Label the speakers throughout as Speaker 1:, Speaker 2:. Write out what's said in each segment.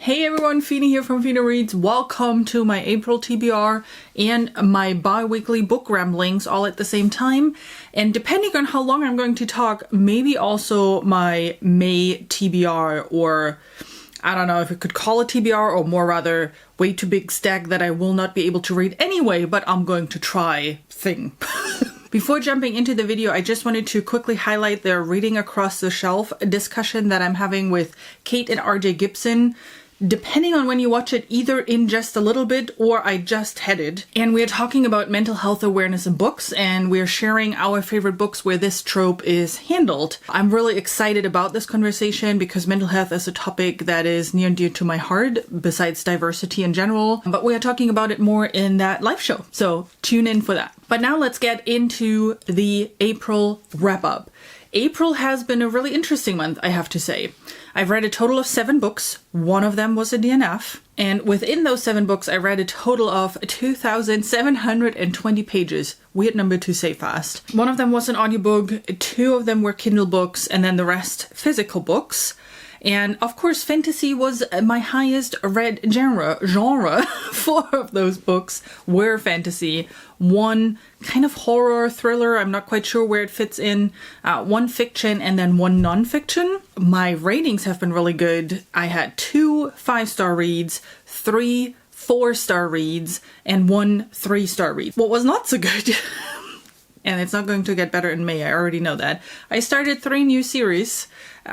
Speaker 1: Hey everyone, Fina here from Fina Reads. Welcome to my April TBR and my bi-weekly book ramblings all at the same time. And depending on how long I'm going to talk, maybe also my May TBR, or I don't know if you could call it TBR, or more rather way too big stack that I will not be able to read anyway, but I'm going to try thing. Before jumping into the video, I just wanted to quickly highlight the Reading Across the Shelf discussion that I'm having with Kate and RJ Gibson. Depending on when you watch it, either in just a little bit or I just headed. And we're talking about mental health awareness in books, and we're sharing our favorite books where this trope is handled. I'm really excited about this conversation because mental health is a topic that is near and dear to my heart, besides diversity in general. But we are talking about it more in that live show, so tune in for that. But now let's get into the April wrap-up. April has been a really interesting month, I have to say. I've read a total of 7 books. One of them was a DNF. And within those 7 books, I read a total of 2,720 pages. Weird number to say fast. One of them was an audiobook, 2 of them were Kindle books, and then the rest physical books. And of course, fantasy was my highest read genre. 4 of those books were fantasy. 1 kind of horror thriller, I'm not quite sure where it fits in. 1 fiction, and then 1 non-fiction. My ratings have been really good. I had 2 5-star reads, 3 4-star reads, and 1 3-star read. What was not so good, and it's not going to get better in May, I already know that, I started 3 new series.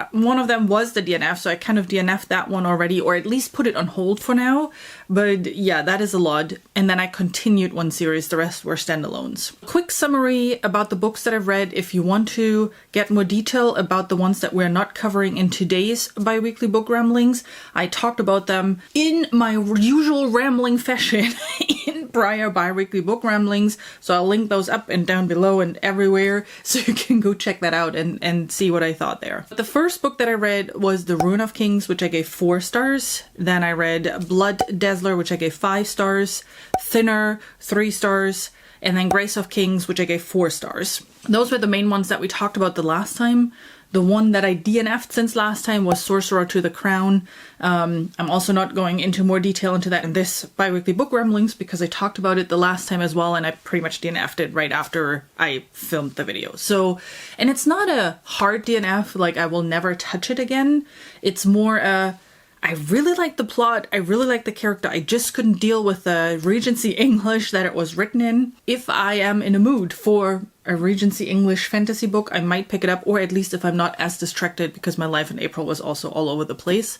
Speaker 1: One of them was the DNF, so I kind of DNF'd that one already, or at least put it on hold for now. But yeah, that is a lot. And then I continued 1 series, the rest were standalones. Quick summary about the books that I've read. If you want to get more detail about the ones that we're not covering in today's bi-weekly book ramblings, I talked about them in my usual rambling fashion in prior bi-weekly book ramblings. So I'll link those up and down below and everywhere, so you can go check that out and see what I thought there. But the first book that I read was The Ruin of Kings, which I gave 4 stars. Then I read Blood Dazzler, which I gave 5 stars. Thinner, 3 stars. And then Grace of Kings, which I gave 4 stars. Those were the main ones that we talked about the last time. The one that I DNF'd since last time was Sorcerer to the Crown. I'm also not going into more detail into that in this bi-weekly book ramblings because I talked about it the last time as well, and I pretty much DNF'd it right after I filmed the video. So, and it's not a hard DNF, like I will never touch it again. It's more I really like the plot, I really like the character, I just couldn't deal with the Regency English that it was written in. If I am in a mood for a Regency English fantasy book, I might pick it up, or at least if I'm not as distracted, because my life in April was also all over the place,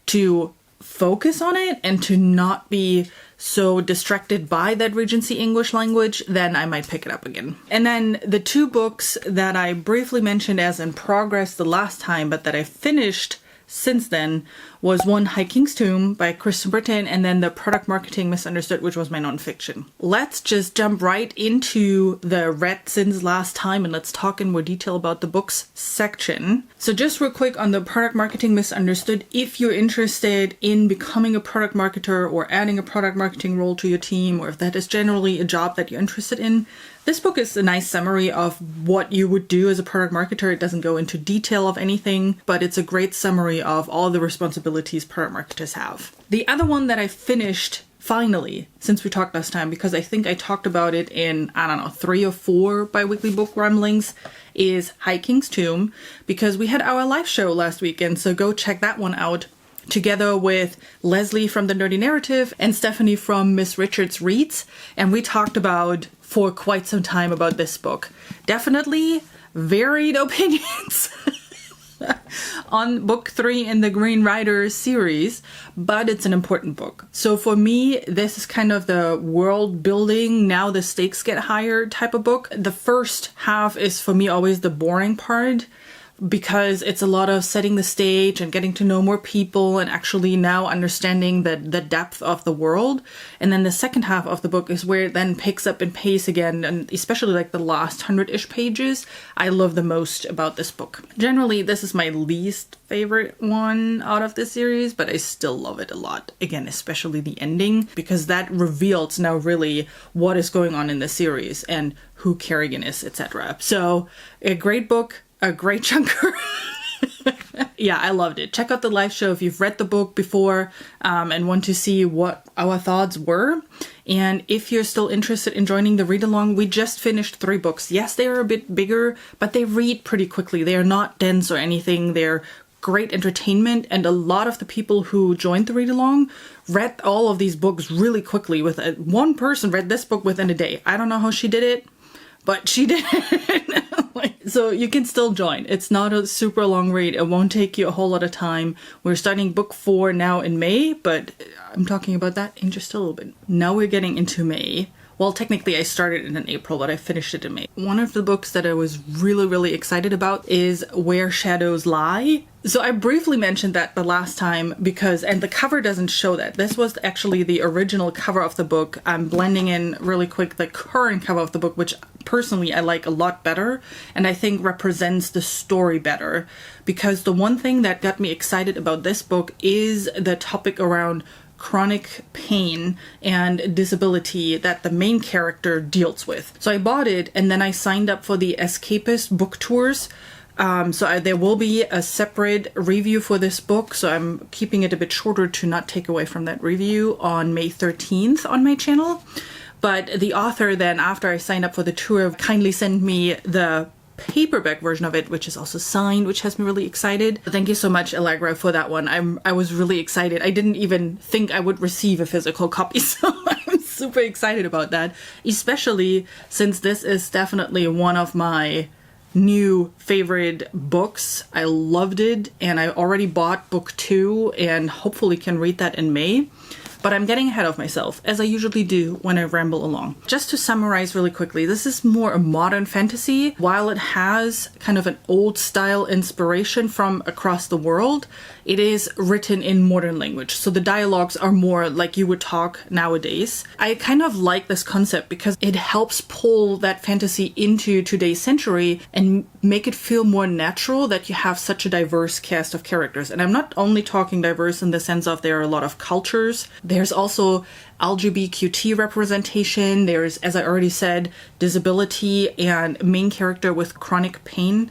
Speaker 1: to focus on it and to not be so distracted by that Regency English language, then I might pick it up again. And then the 2 books that I briefly mentioned as in progress the last time, but that I finished since then, was 1 High King's Tomb by Kristen Britton, and then The Product Marketing Misunderstood, which was my nonfiction. Let's just jump right into the read since last time, and let's talk in more detail about the books section. So just real quick on The Product Marketing Misunderstood, if you're interested in becoming a product marketer or adding a product marketing role to your team, or if that is generally a job that you're interested in, this book is a nice summary of what you would do as a product marketer. It doesn't go into detail of anything, but it's a great summary of all the responsibilities product marketers have. The other one that I finished finally, since we talked last time, because I think I talked about it in, I don't know, 3 or 4 bi-weekly book ramblings, is High King's Tomb, because we had our live show last weekend, so go check that one out. Together with Leslie from The Nerdy Narrative and Stephanie from Miss Richards Reads, and we talked about for quite some time about this book. Definitely varied opinions on book 3 in the Green Rider series, but it's an important book. So for me, this is kind of the world building, now the stakes get higher type of book. The first half is for me always the boring part, because it's a lot of setting the stage and getting to know more people and actually now understanding the depth of the world. And then the second half of the book is where it then picks up in pace again, and especially like the last 100-ish pages I love the most about this book. Generally, this is my least favorite one out of the series, but I still love it a lot. Again, especially the ending, because that reveals now really what is going on in the series and who Kerrigan is, etc. So a great book, a great chunker. yeah, I loved it. Check out the live show if you've read the book before and want to see what our thoughts were. And if you're still interested in joining the read-along, we just finished 3 books. Yes, they are a bit bigger, but they read pretty quickly. They are not dense or anything. They're great entertainment, and a lot of the people who joined the read-along read all of these books really quickly. One person read this book within a day. I don't know how she did it, but she did it. So you can still join. It's not a super long read. It won't take you a whole lot of time. We're starting book 4 now in May, but I'm talking about that in just a little bit. Now we're getting into May. Well, technically I started it in April, but I finished it in May. One of the books that I was really, really excited about is Where Shadows Lie. So I briefly mentioned that the last time and the cover doesn't show that. This was actually the original cover of the book. I'm blending in really quick the current cover of the book, which personally I like a lot better, and I think represents the story better. Because the one thing that got me excited about this book is the topic around chronic pain and disability that the main character deals with. So I bought it, and then I signed up for the Escapist book tours. There will be a separate review for this book, so I'm keeping it a bit shorter to not take away from that review on May 13th on my channel. But the author then, after I signed up for the tour, kindly sent me the paperback version of it, which is also signed, which has me really excited. Thank you so much, Allegra, for that one. I was really excited. I didn't even think I would receive a physical copy, so I'm super excited about that, especially since this is definitely one of my new favorite books. I loved it, and I already bought book 2 and hopefully can read that in May. But I'm getting ahead of myself, as I usually do when I ramble along. Just to summarize really quickly, this is more a modern fantasy. While it has kind of an old style inspiration from across the world, it is written in modern language. So the dialogues are more like you would talk nowadays. I kind of like this concept because it helps pull that fantasy into today's century and make it feel more natural that you have such a diverse cast of characters. And I'm not only talking diverse in the sense of there are a lot of cultures. There's also LGBTQ representation. There's, as I already said, disability and main character with chronic pain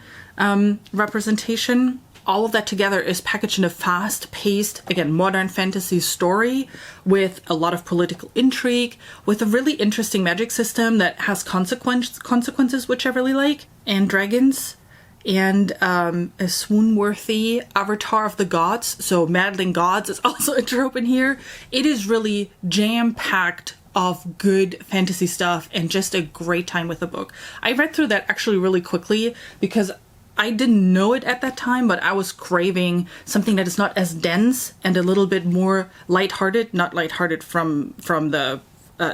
Speaker 1: representation. All of that together is packaged in a fast-paced, again, modern fantasy story with a lot of political intrigue, with a really interesting magic system that has consequences, which I really like, and dragons, and a swoon-worthy avatar of the gods. So meddling gods is also a trope in here. It is really jam-packed of good fantasy stuff and just a great time with the book. I read through that actually really quickly because I didn't know it at that time, but I was craving something that is not as dense and a little bit more lighthearted. Not lighthearted from the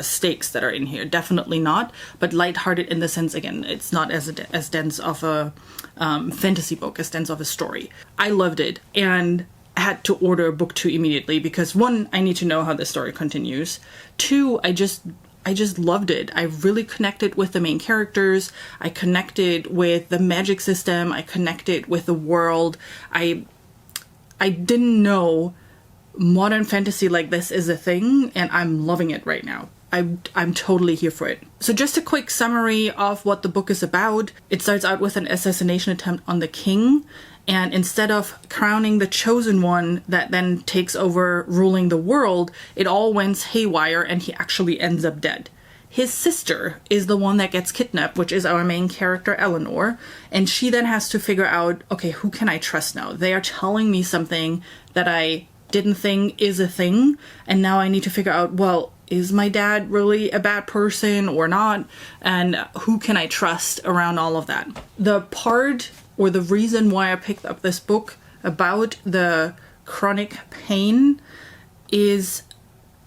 Speaker 1: stakes that are in here, definitely not, but lighthearted in the sense, again, it's not as dense of a fantasy book, as dense of a story. I loved it, and I had to order book 2 immediately because 1, I need to know how the story continues. 2, I just loved it. I really connected with the main characters. I connected with the magic system. I connected with the world. I didn't know modern fantasy like this is a thing, and I'm loving it right now. I'm totally here for it. So just a quick summary of what the book is about. It starts out with an assassination attempt on the king, and instead of crowning the chosen one that then takes over ruling the world, it all went haywire and he actually ends up dead. His sister is the one that gets kidnapped, which is our main character, Eleanor, and she then has to figure out, okay, who can I trust now? They are telling me something that I didn't think is a thing, and now I need to figure out, well, is my dad really a bad person or not? And who can I trust around all of that? The part or the reason why I picked up this book about the chronic pain is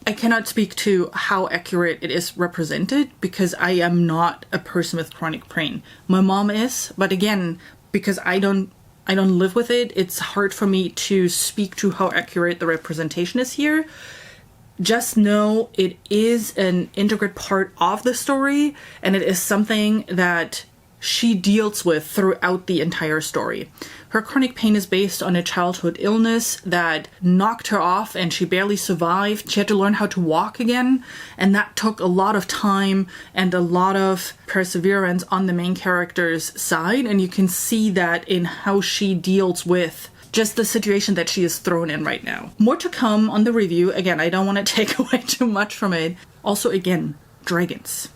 Speaker 1: I cannot speak to how accurate it is represented because I am not a person with chronic pain. My mom is, but again, because I don't live with it, it's hard for me to speak to how accurate the representation is here. Just know it is an integral part of the story, and it is something that she deals with throughout the entire story. Her chronic pain is based on a childhood illness that knocked her off and she barely survived. She had to learn how to walk again, and that took a lot of time and a lot of perseverance on the main character's side, and you can see that in how she deals with just the situation that she is thrown in right now. More to come on the review. Again, I don't want to take away too much from it. Also, again, dragons.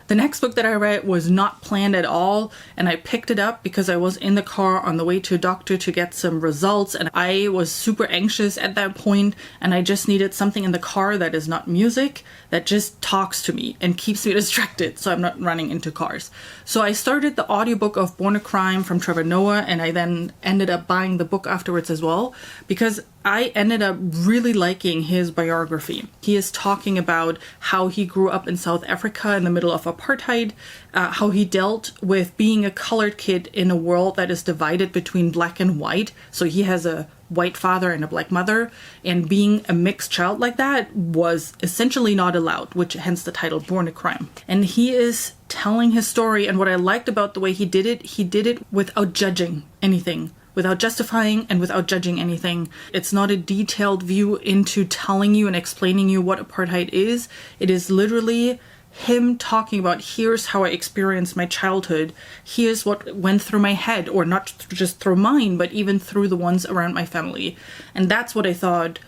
Speaker 1: The next book that I read was not planned at all, and I picked it up because I was in the car on the way to a doctor to get some results, and I was super anxious at that point, and I just needed something in the car that is not music, that just talks to me and keeps me distracted so I'm not running into cars. So I started the audiobook of Born a Crime from Trevor Noah, and I then ended up buying the book afterwards as well, because I ended up really liking his biography. He is talking about how he grew up in South Africa in the middle of apartheid, how he dealt with being a colored kid in a world that is divided between black and white. So he has a white father and a black mother, and being a mixed child like that was essentially not allowed, which hence the title Born a Crime. And he is telling his story, and what I liked about the way he did it without judging anything, without justifying and without judging anything. It's not a detailed view into telling you and explaining you what apartheid is. It is literally him talking about, here's how I experienced my childhood, here's what went through my head, or not just through mine, but even through the ones around my family. And that's what I thought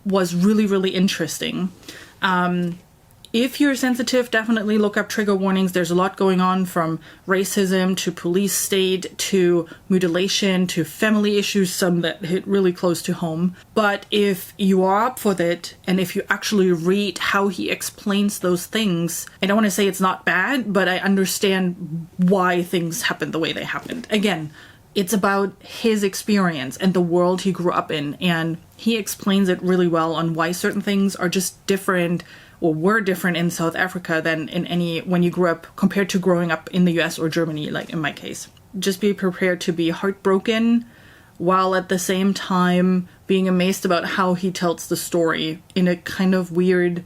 Speaker 1: was really, really interesting. If you're sensitive, definitely look up trigger warnings. There's a lot going on, from racism to police state to mutilation to family issues, some that hit really close to home. But if you are up for that, and if you actually read how he explains those things, I don't want to say it's not bad, but I understand why things happened the way they happened. Again, it's about his experience and the world he grew up in, and he explains it really well on why certain things are just different, or were different in South Africa than when you grew up, compared to growing up in the US or Germany, like in my case. Just be prepared to be heartbroken, while at the same time being amazed about how he tells the story in a kind of weird,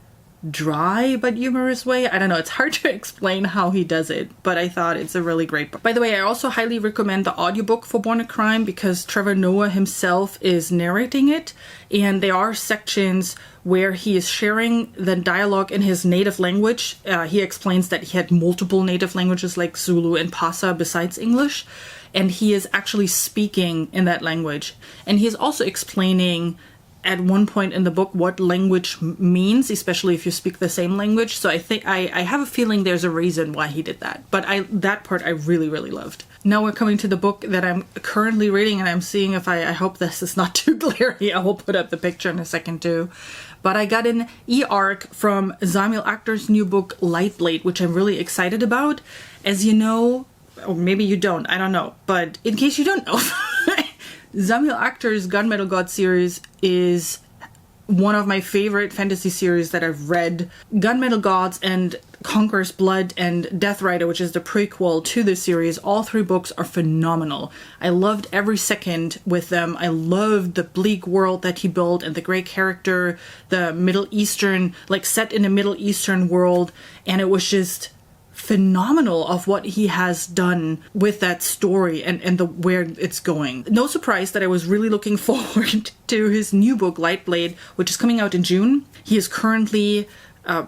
Speaker 1: dry but humorous way. I don't know, it's hard to explain how he does it, but I thought it's a really great book. By the way, I also highly recommend the audiobook for Born a Crime, because Trevor Noah himself is narrating it, and there are sections where he is sharing the dialogue in his native language. He explains that he had multiple native languages like Zulu and Xhosa besides English, and he is actually speaking in that language. And he is also explaining at one point in the book what language means, especially if you speak the same language. So I think I have a feeling there's a reason why he did that. But that part I really, really loved. Now we're coming to the book that I'm currently reading, and I'm seeing if I hope this is not too glary. I will put up the picture in a second too. But I got an e-arc from Samuel Achter's new book, Lightblade, which I'm really excited about. As you know, or maybe you don't, I don't know. But in case you don't know, Samuel Achter's Gunmetal God series is one of my favorite fantasy series that I've read. Gunmetal Gods and Conqueror's Blood and Death Rider, which is the prequel to the series, all three books are phenomenal. I loved every second with them. I loved the bleak world that he built and the great character, the Middle Eastern, like set in a Middle Eastern world, and it was just phenomenal of what he has done with that story and where it's going. No surprise that I was really looking forward to his new book, Lightblade, which is coming out in June. He is currently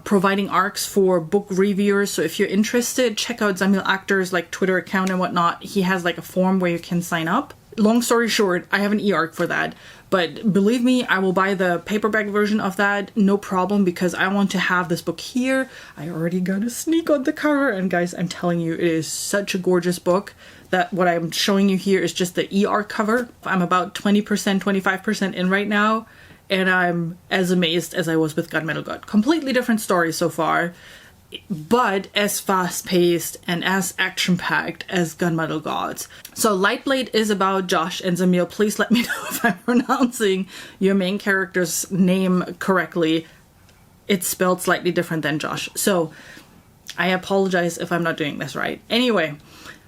Speaker 1: providing arcs for book reviewers, so if you're interested, check out Samuel Achter's Twitter account and whatnot. He has a form where you can sign up. Long story short, I have an e-arc for that, but believe me, I will buy the paperback version of that, no problem, because I want to have this book here. I already got a sneak on the cover, and guys, I'm telling you, it is such a gorgeous book that what I'm showing you here is just the e-arc cover. I'm about 20%, 25% in right now, and I'm as amazed as I was with Gunmetal God. Completely different story so far, but as fast-paced and as action-packed as Gunmetal Gods. So Lightblade is about Josh, and Zamil, please let me know if I'm pronouncing your main character's name correctly. It's spelled slightly different than Josh, so I apologize if I'm not doing this right. Anyway,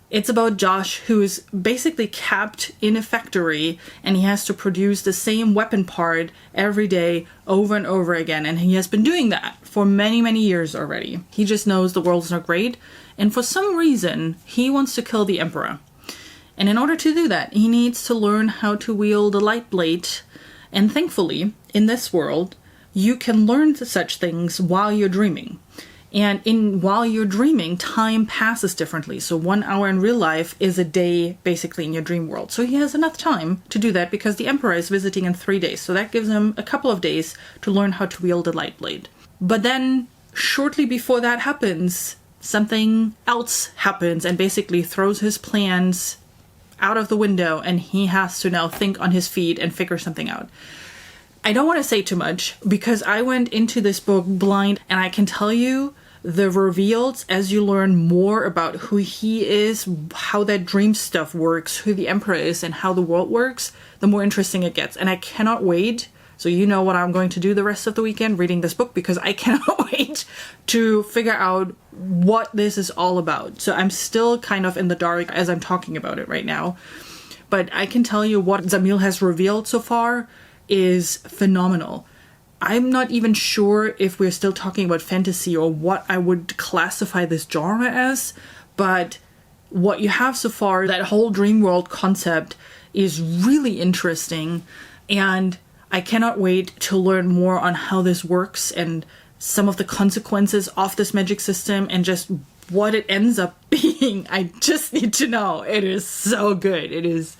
Speaker 1: it's about Josh, who is basically capped in a factory, and he has to produce the same weapon part every day over and over again, and he has been doing that for many, many years already. He just knows the world's not great, and for some reason, he wants to kill the Emperor. And in order to do that, he needs to learn how to wield a light blade, and thankfully, in this world, you can learn such things while you're dreaming. And while you're dreaming, time passes differently. So 1 hour in real life is a day basically in your dream world. So he has enough time to do that because the Emperor is visiting in 3 days. So that gives him a couple of days to learn how to wield the Lightblade. But then shortly before that happens, something else happens and basically throws his plans out of the window, and he has to now think on his feet and figure something out. I don't want to say too much because I went into this book blind, and I can tell you the reveals as you learn more about who he is, how that dream stuff works, who the Emperor is, and how the world works, the more interesting it gets. And I cannot wait. So you know what I'm going to do the rest of the weekend, reading this book, because I cannot wait to figure out what this is all about. So I'm still kind of in the dark as I'm talking about it right now. But I can tell you what Zamil has revealed so far is phenomenal. I'm not even sure if we're still talking about fantasy or what I would classify this genre as, but what you have so far, that whole dream world concept, is really interesting, and I cannot wait to learn more on how this works and some of the consequences of this magic system and just what it ends up being. I just need to know. It is so good. It is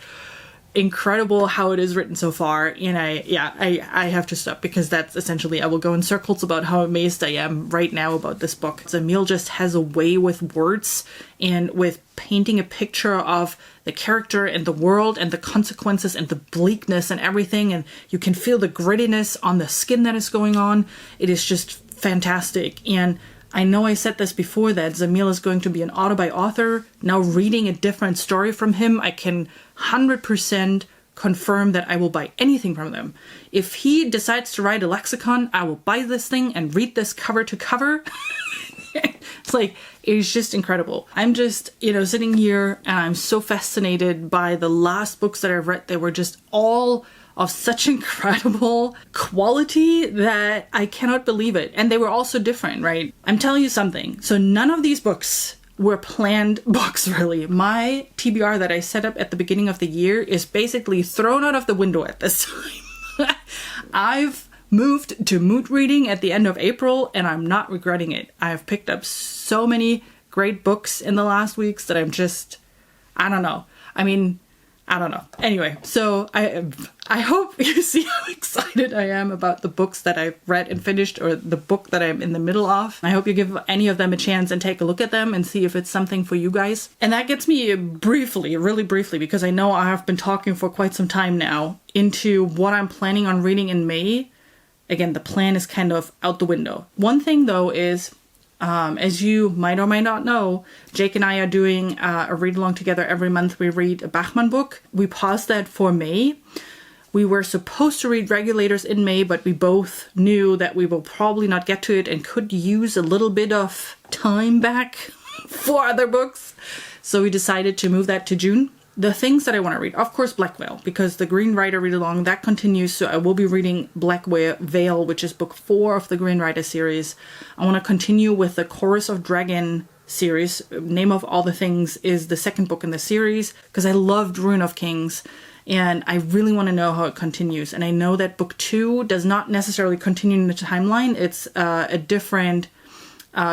Speaker 1: incredible how it is written so far, and I have to stop because that's essentially, I will go in circles about how amazed I am right now about this book. Zamil just has a way with words and with painting a picture of the character and the world and the consequences and the bleakness and everything, and you can feel the grittiness on the skin that is going on. It is just fantastic. And I know I said this before, that Zamil is going to be an author author. Now reading a different story from him, I can 100% confirm that I will buy anything from them. If he decides to write a lexicon, I will buy this thing and read this cover to cover. It's like, it is just incredible. I'm just, sitting here and I'm so fascinated by the last books that I've read. They were just all of such incredible quality that I cannot believe it. And they were also different, right? I'm telling you something. So none of these books were planned books, really. My TBR that I set up at the beginning of the year is basically thrown out of the window at this time. I've moved to mood reading at the end of April, and I'm not regretting it. I've picked up so many great books in the last weeks that I'm just, I don't know. Anyway, so I hope you see how excited I am about the books that I've read and finished, or the book that I'm in the middle of. I hope you give any of them a chance and take a look at them and see if it's something for you guys. And that gets me really briefly, because I know I have been talking for quite some time now, into what I'm planning on reading in May. Again, the plan is kind of out the window. One thing though is, as you might or might not know, Jake and I are doing a read-along together every month. We read a Bachmann book. We paused that for May. We were supposed to read Regulators in May, but we both knew that we will probably not get to it and could use a little bit of time back for other books. So we decided to move that to June. The things that I want to read, of course, Black Veil, because the Green Rider read-along, that continues. So I will be reading Black Veil, which is book 4 of the Green Rider series. I want to continue with the Chorus of Dragon series. Name of All the Things is the second book in the series, because I loved Ruin of Kings, and I really want to know how it continues. And I know that book 2 does not necessarily continue in the timeline. It's a different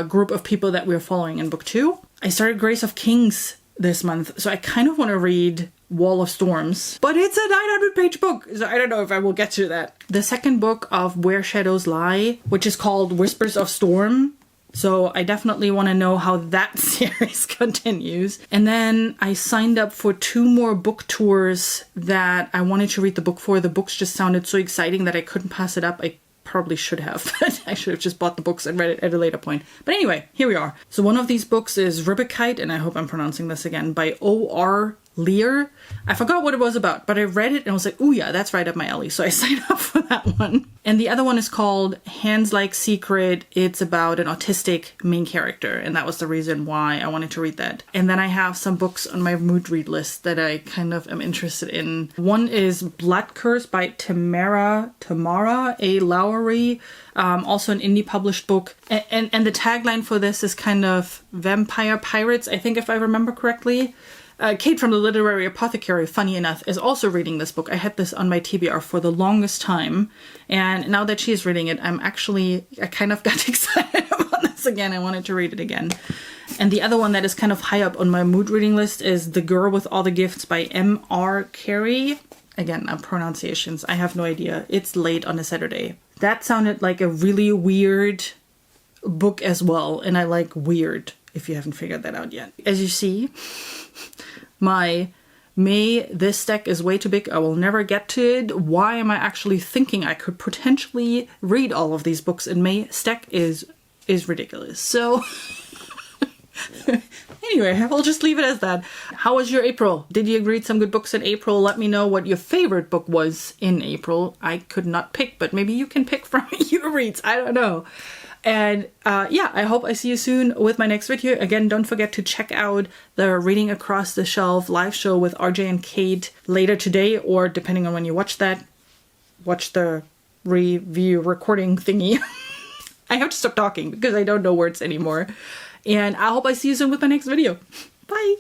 Speaker 1: group of people that we're following in book 2. I started Grace of Kings this month, so I kind of want to read Wall of Storms, but it's a 900-page book, so I don't know if I will get to that. The second book of Where Shadows Lie, which is called Whispers of Storm, so I definitely want to know how that series continues. And then I signed up for 2 more book tours that I wanted to read the book for. The books just sounded so exciting that I couldn't pass it up. I probably should have, but I should have just bought the books and read it at a later point. But anyway, here we are. So one of these books is Ribbekite, and I hope I'm pronouncing this again, by O.R. Lear. I forgot what it was about, but I read it and I was like, oh yeah, that's right up my alley. So I signed up for that one. And the other one is called Hands Like Secret. It's about an autistic main character, and that was the reason why I wanted to read that. And then I have some books on my mood read list that I kind of am interested in. One is Blood Curse by Tamara A. Lowry. Also an indie published book. And the tagline for this is kind of Vampire Pirates, I think, if I remember correctly. Kate from the Literary Apothecary, funny enough, is also reading this book. I had this on my TBR for the longest time, and now that she's reading it, I kind of got excited about this once again. I wanted to read it again. And the other one that is kind of high up on my mood reading list is The Girl with All the Gifts by M.R. Carey. Again, pronunciations, I have no idea. It's late on a Saturday. That sounded like a really weird book as well. And I like weird, if you haven't figured that out yet. As you see, this stack is way too big. I will never get to it. Why am I actually thinking I could potentially read all of these books in May? Stack is ridiculous. So anyway, I'll just leave it as that. How was your April? Did you read some good books in April? Let me know what your favorite book was in April. I could not pick, but maybe you can pick from your reads. I don't know. And yeah, I hope I see you soon with my next video. Again, don't forget to check out the Reading Across the Shelf live show with RJ and Kate later today, or depending on when you watch that, watch the review recording thingy. I have to stop talking because I don't know words anymore. And I hope I see you soon with my next video. Bye!